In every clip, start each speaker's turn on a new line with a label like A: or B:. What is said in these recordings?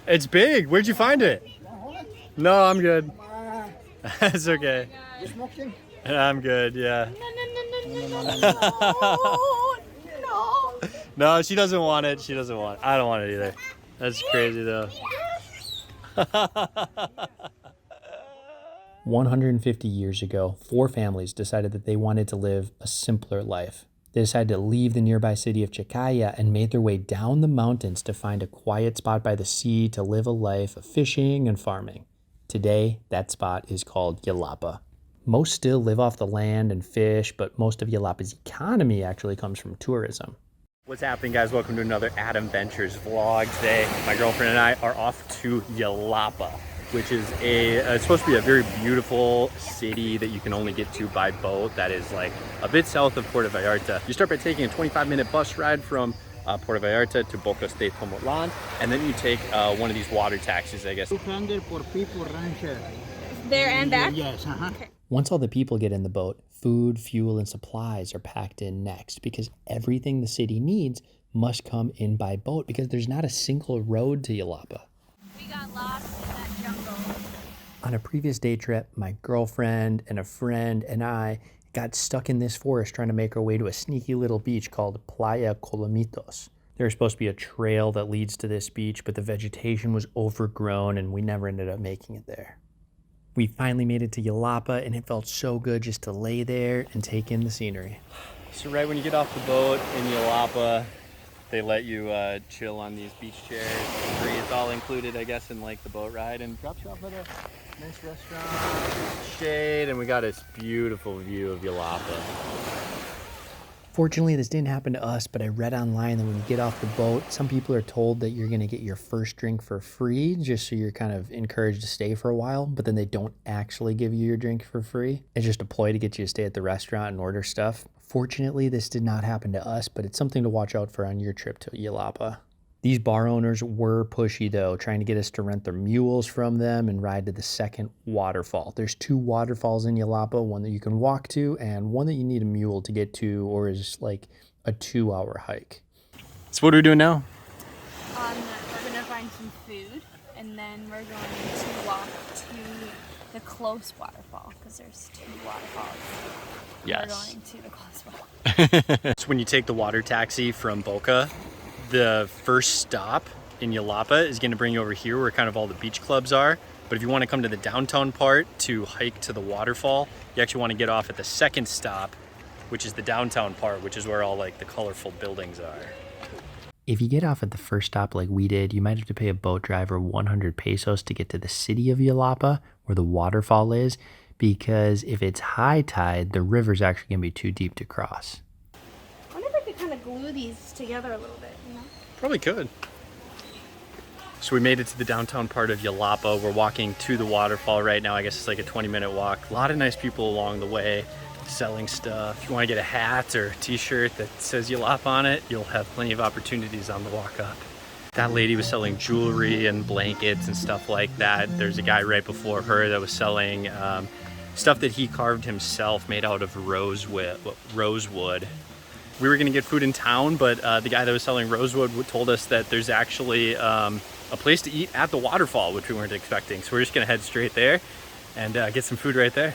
A: It's big. Where'd you find it? No, I'm good. It's okay. I'm good, yeah.
B: No.
A: No, she doesn't want it. She doesn't want it. I don't want it either. That's crazy though. 150 years ago, 4 families decided that they wanted to live a simpler life. They decided to leave the nearby city of Chicaya and made their way down the mountains to find a quiet spot by the sea to live a life of fishing and farming. Today, that spot is called Yelapa. Most still live off the land and fish, but most of Yelapa's economy actually comes from tourism. What's happening, guys? Welcome to another Adam Ventures vlog. Today, my girlfriend and I are off to Yelapa, which is it's supposed to be a very beautiful city that you can only get to by boat. That is like a bit south of Puerto Vallarta. You start by taking a 25-minute bus ride from Puerto Vallarta to Boca State Pomotlan, and then you take one of these water taxis, I guess.
C: 200 for people rancher.
B: There and back?
C: Yes,
B: Okay.
A: Once all the people get in the boat, food, fuel, and supplies are packed in next because everything the city needs must come in by boat because there's not a single road to Yelapa.
B: We got lost in that jungle.
A: On a previous day trip, my girlfriend and a friend and I got stuck in this forest trying to make our way to a sneaky little beach called Playa Colomitos. There's supposed to be a trail that leads to this beach, but the vegetation was overgrown and we never ended up making it there. We finally made it to Yelapa and it felt so good just to lay there and take in the scenery. So right when you get off the boat in Yelapa, they let you chill on these beach chairs for free. It's all included, I guess, in like the boat ride, and drops you off at a nice restaurant, shade, and we got this beautiful view of Yelapa. Fortunately, this didn't happen to us, but I read online that when you get off the boat, some people are told that you're gonna get your first drink for free, just so you're kind of encouraged to stay for a while, but then they don't actually give you your drink for free. It's just a ploy to get you to stay at the restaurant and order stuff. Fortunately, this did not happen to us, but it's something to watch out for on your trip to Yelapa. These bar owners were pushy though, trying to get us to rent their mules from them and ride to the second waterfall. There's 2 waterfalls in Yelapa, one that you can walk to and one that you need a mule to get to, or is like a 2-hour hike. So what are we doing now?
B: We're gonna find some food, and then we're going to walk to the close waterfall because there's 2 waterfalls.
A: Yes.
B: We're going to the close one.
A: So when you take the water taxi from Boca, the first stop in Yelapa is going to bring you over here where kind of all the beach clubs are. But if you want to come to the downtown part to hike to the waterfall, you actually want to get off at the second stop, which is the downtown part, which is where all like the colorful buildings are. If you get off at the first stop like we did, you might have to pay a boat driver 100 pesos to get to the city of Yelapa, where the waterfall is, because if it's high tide, the river's actually going to be too deep to cross.
B: I wonder if I could kind of glue these together a little bit, you know?
A: Probably could. So we made it to the downtown part of Yelapa. We're walking to the waterfall right now. I guess it's like a 20-minute walk. A lot of nice people along the way selling stuff. If you want to get a hat or a t-shirt that says Yelapa on it, you'll have plenty of opportunities on the walk up. That lady was selling jewelry and blankets and stuff like that. There's a guy right before her that was selling stuff that he carved himself made out of rosewood. We were gonna get food in town, but the guy that was selling rosewood told us that there's actually a place to eat at the waterfall, which we weren't expecting. So we're just gonna head straight there and get some food right there.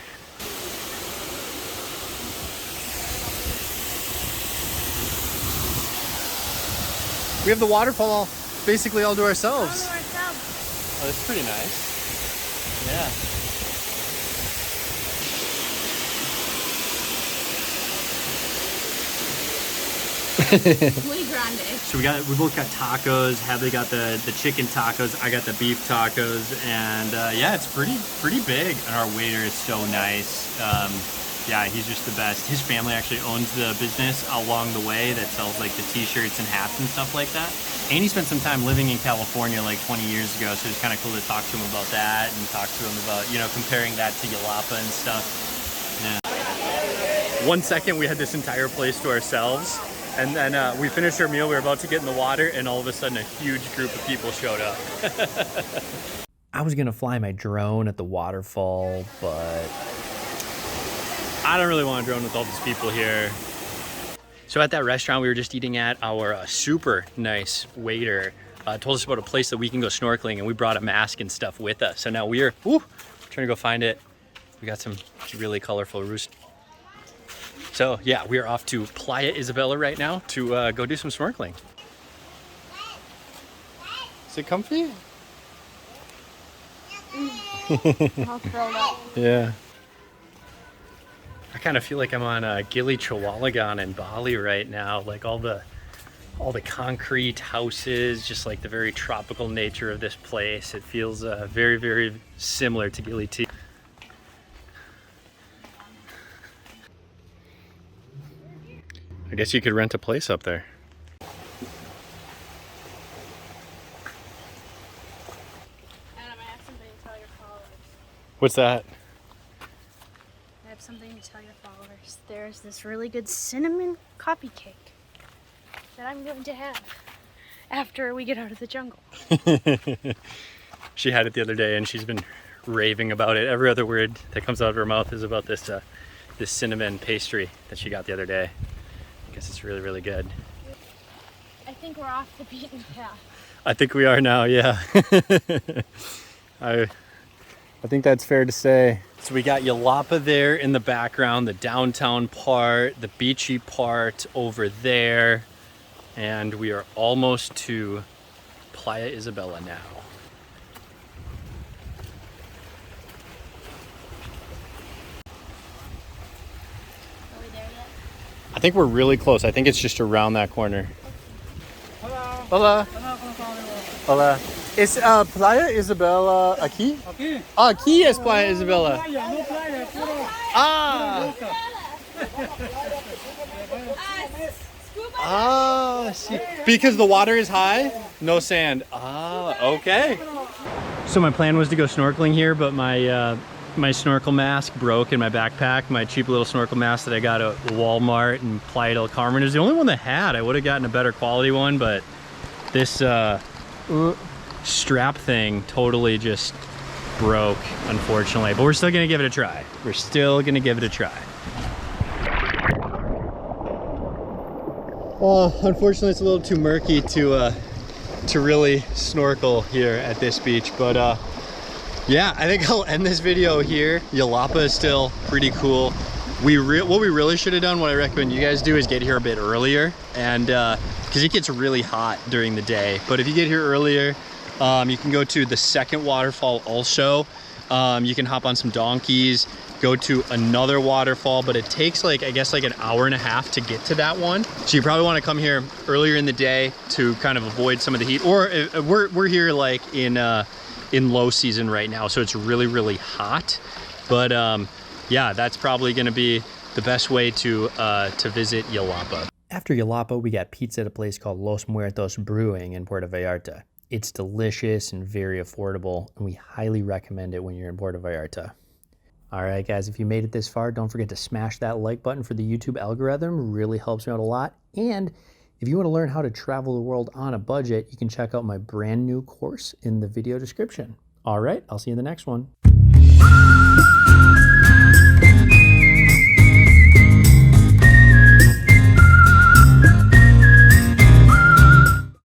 A: We have the waterfall basically all to ourselves.
B: All to ourselves.
A: Oh, that's pretty nice. Yeah.
B: Muy grande.
A: So we both got tacos. Hadley got the chicken tacos. I got the beef tacos, and yeah, it's pretty big. And our waiter is so nice. Yeah, he's just the best. His family actually owns the business along the way that sells like the t-shirts and hats and stuff like that. And he spent some time living in California like 20 years ago, so it's kind of cool to talk to him about that and talk to him about, you know, comparing that to Yelapa and stuff. Yeah. 1 second we had this entire place to ourselves, and then we finished our meal, we were about to get in the water, and all of a sudden a huge group of people showed up. I was gonna fly my drone at the waterfall, but I don't really want to drone with all these people here. So at that restaurant we were just eating at, our super nice waiter told us about a place that we can go snorkeling, and we brought a mask and stuff with us. So now we are trying to go find it. We got some really colorful roost. So yeah, we are off to Playa Isabela right now to go do some snorkeling. Is it comfy?
B: All curled up.
A: Yeah. I kind of feel like I'm on Gili Trawangan in Bali right now. Like all the concrete houses, just like the very tropical nature of this place. It feels very, very similar to Gili T. I guess you could rent a place up there.
B: Adam, I have something to tell your followers.
A: What's that?
B: I have something to tell your followers. There's this really good cinnamon coffee cake that I'm going to have after we get out of the jungle.
A: She had it the other day and she's been raving about it. Every other word that comes out of her mouth is about this this cinnamon pastry that she got the other day. I guess it's really, really good.
B: I think we're off the beaten path.
A: I think we are now, yeah. I think that's fair to say. So we got Yelapa there in the background, the downtown part, the beachy part over there, and we are almost to Playa Isabela now.
B: Are we there yet?
A: I think we're really close. I think it's just around that corner. Hola. Hola. ¿Es Playa Isabela aquí?
C: Aquí.
A: Ah, aquí es Playa Isabela.
C: No playa, puro.
A: Ah. Ah, see. Because the water is high, no sand. Ah, okay. So my plan was to go snorkeling here, but my my snorkel mask broke in my backpack. My cheap little snorkel mask that I got at Walmart in Playa del Carmen is the only one that had. I would have gotten a better quality one, but this strap thing totally just broke, unfortunately. But we're still gonna give it a try. We're still gonna give it a try. Oh, unfortunately, it's a little too murky to really snorkel here at this beach. But yeah, I think I'll end this video here. Yelapa is still pretty cool. What we really should have done, what I recommend you guys do, is get here a bit earlier, and because it gets really hot during the day. But if you get here earlier, you can go to the second waterfall also. You can hop on some donkeys, go to another waterfall, but it takes like, I guess like an hour and a half to get to that one. So you probably want to come here earlier in the day to kind of avoid some of the heat. Or we're here like in low season right now, so it's really, really hot. But yeah, that's probably going to be the best way to visit Yelapa. After Yelapa, we got pizza at a place called Los Muertos Brewing in Puerto Vallarta. It's delicious and very affordable, and we highly recommend it when you're in Puerto Vallarta. All right, guys, if you made it this far, don't forget to smash that like button for the YouTube algorithm. It really helps me out a lot. And if you want to learn how to travel the world on a budget, you can check out my brand new course in the video description. All right, I'll see you in the next one.